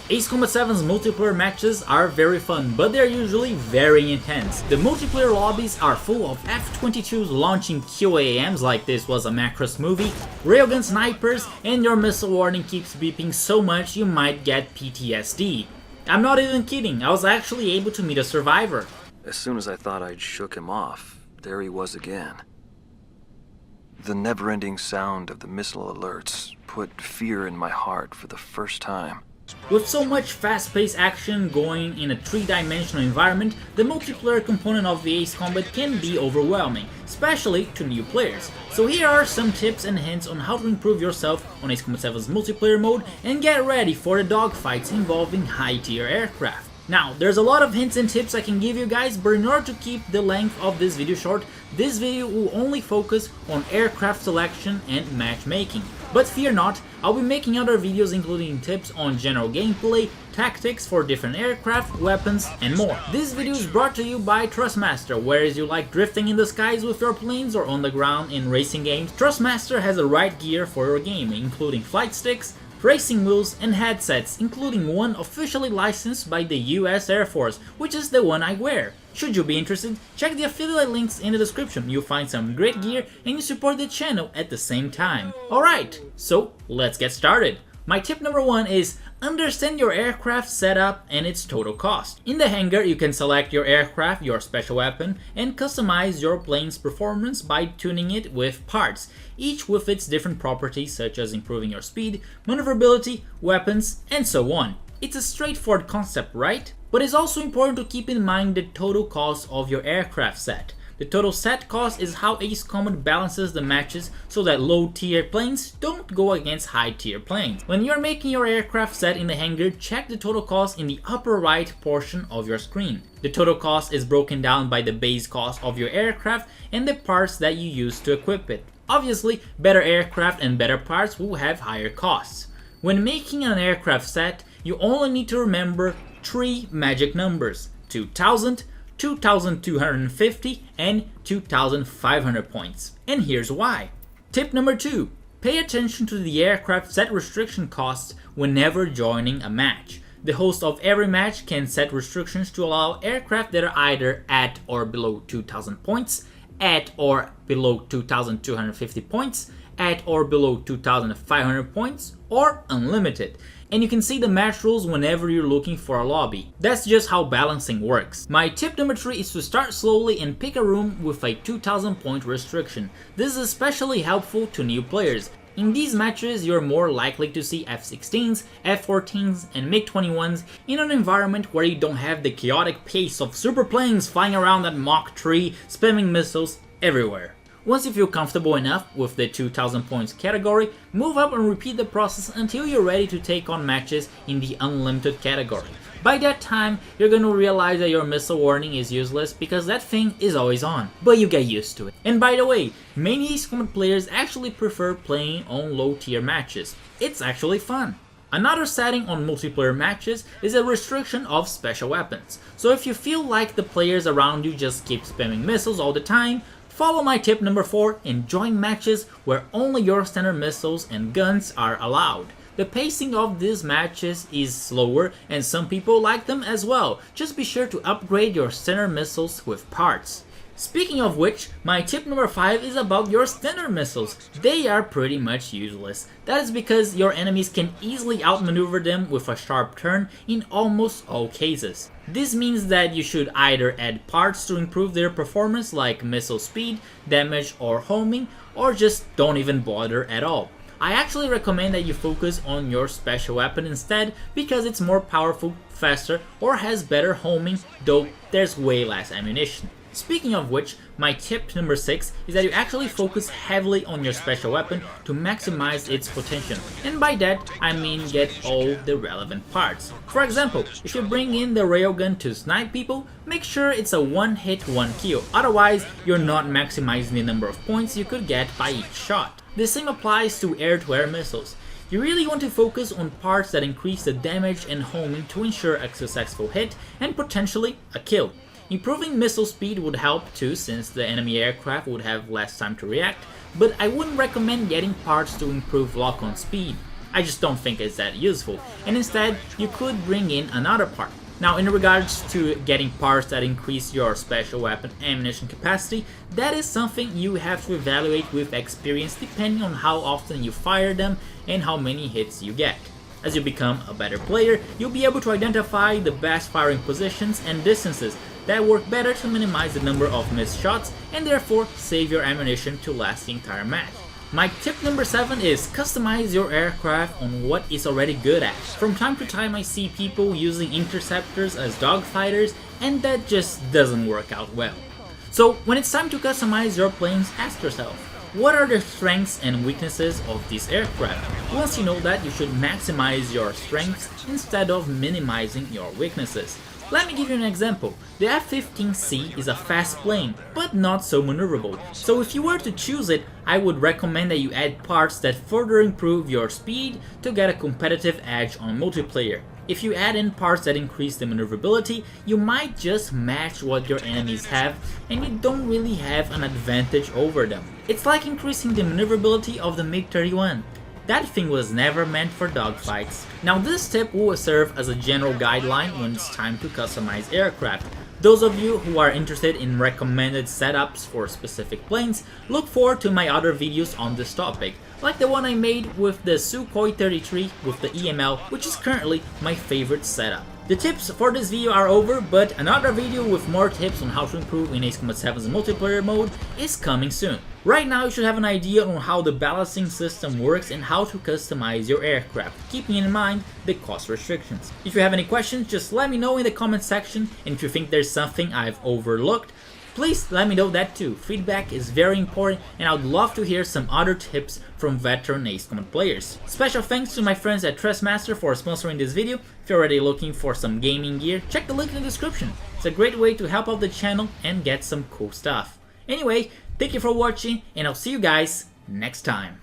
Ace Combat 7's multiplayer matches are very fun, but they're usually very intense. The multiplayer lobbies are full of F-22s launching QAAMs like this was a Macross movie, railgun snipers, and your missile warning keeps beeping so much you might get PTSD. I'm not even kidding, I was actually able to meet a survivor. As soon as I thought I'd shook him off, there he was again. The never-ending sound of the missile alerts put fear in my heart for the first time. With so much fast-paced action going in a three-dimensional environment, the multiplayer component of the Ace Combat can be overwhelming, especially to new players. So here are some tips and hints on how to improve yourself on Ace Combat 7's multiplayer mode and get ready for the dogfights involving high-tier aircraft. Now, there's a lot of hints and tips I can give you guys, but in order to keep the length of this video short, this video will only focus on aircraft selection and matchmaking. But fear not, I'll be making other videos including tips on general gameplay, tactics for different aircraft, weapons, and more. This video is brought to you by THRUSTMASTER. Whereas you like drifting in the skies with your planes or on the ground in racing games, THRUSTMASTER has the right gear for your game, including flight sticks, racing wheels, and headsets, including one officially licensed by the US Air Force, which is the one I wear. Should you be interested, check the affiliate links in the description, you'll find some great gear and you support the channel at the same time. Alright, so let's get started. My tip number 1 is understand your aircraft setup and its total cost. In the hangar, you can select your aircraft, your special weapon, and customize your plane's performance by tuning it with parts, each with its different properties such as improving your speed, maneuverability, weapons, and so on. It's a straightforward concept, right? But it's also important to keep in mind the total cost of your aircraft set. The total set cost is how Ace Combat balances the matches so that low tier planes don't go against high tier planes. When you're making your aircraft set in the hangar, check the total cost in the upper right portion of your screen. The total cost is broken down by the base cost of your aircraft and the parts that you use to equip it. Obviously, better aircraft and better parts will have higher costs. When making an aircraft set, you only need to remember 3 magic numbers: 2000, 2250 and 2500 points. And here's why. Tip number 2. Pay attention to the aircraft set restriction costs whenever joining a match. The host of every match can set restrictions to allow aircraft that are either at or below 2000 points, at or below 2250 points, at or below 2500 points, or unlimited. And you can see the match rules whenever you're looking for a lobby. That's just how balancing works. My tip number 3 is to start slowly and pick a room with a 2000 point restriction. This is especially helpful to new players. In these matches, you're more likely to see F-16s, F-14s, and MiG-21s in an environment where you don't have the chaotic pace of super planes flying around at Mach 3, spamming missiles everywhere. Once you feel comfortable enough with the 2000 points category, move up and repeat the process until you're ready to take on matches in the unlimited category. By that time, you're gonna realize that your missile warning is useless because that thing is always on, but you get used to it. And by the way, many Ace Combat players actually prefer playing on low tier matches. It's actually fun. Another setting on multiplayer matches is a restriction of special weapons. So if you feel like the players around you just keep spamming missiles all the time, follow my tip number 4 and join matches where only your standard missiles and guns are allowed. The pacing of these matches is slower and some people like them as well. Just be sure to upgrade your standard missiles with parts. Speaking of which, my tip number 5 is about your standard missiles. They are pretty much useless. That is because your enemies can easily outmaneuver them with a sharp turn in almost all cases. This means that you should either add parts to improve their performance like missile speed, damage, or homing, or just don't even bother at all. I actually recommend that you focus on your special weapon instead because it's more powerful, faster, or has better homing, though there's way less ammunition. Speaking of which, my tip number 6 is that you actually focus heavily on your special weapon to maximize its potential. And by that, I mean get all the relevant parts. For example, if you bring in the railgun to snipe people, make sure it's a one hit, one kill. Otherwise, you're not maximizing the number of points you could get by each shot. The same applies to air-to-air missiles. You really want to focus on parts that increase the damage and homing to ensure a successful hit and potentially a kill. Improving missile speed would help too, since the enemy aircraft would have less time to react, but I wouldn't recommend getting parts to improve lock-on speed. I just don't think it's that useful, and instead you could bring in another part. Now, in regards to getting parts that increase your special weapon ammunition capacity, that is something you have to evaluate with experience depending on how often you fire them and how many hits you get. As you become a better player, you'll be able to identify the best firing positions and distances that work better to minimize the number of missed shots and therefore save your ammunition to last the entire match. My tip number 7 is customize your aircraft on what it's already good at. From time to time I see people using interceptors as dogfighters, and that just doesn't work out well. So when it's time to customize your planes, ask yourself, what are the strengths and weaknesses of this aircraft? Once you know that, you should maximize your strengths instead of minimizing your weaknesses. Let me give you an example. The F-15C is a fast plane, but not so maneuverable. So if you were to choose it, I would recommend that you add parts that further improve your speed to get a competitive edge on multiplayer. If you add in parts that increase the maneuverability, you might just match what your enemies have, and you don't really have an advantage over them. It's like increasing the maneuverability of the MiG-31. That thing was never meant for dogfights. Now this tip will serve as a general guideline when it's time to customize aircraft. Those of you who are interested in recommended setups for specific planes, look forward to my other videos on this topic, like the one I made with the Sukhoi 33 with the EML, which is currently my favorite setup. The tips for this video are over, but another video with more tips on how to improve in Ace Combat 7's multiplayer mode is coming soon. Right now you should have an idea on how the balancing system works and how to customize your aircraft, keeping in mind the cost restrictions. If you have any questions, just let me know in the comment section, and if you think there's something I've overlooked, please let me know that too. Feedback is very important, and I would love to hear some other tips from veteran Ace Combat players. Special thanks to my friends at THRUSTMASTER for sponsoring this video. If you're already looking for some gaming gear, check the link in the description. It's a great way to help out the channel and get some cool stuff. Anyway, thank you for watching, and I'll see you guys next time.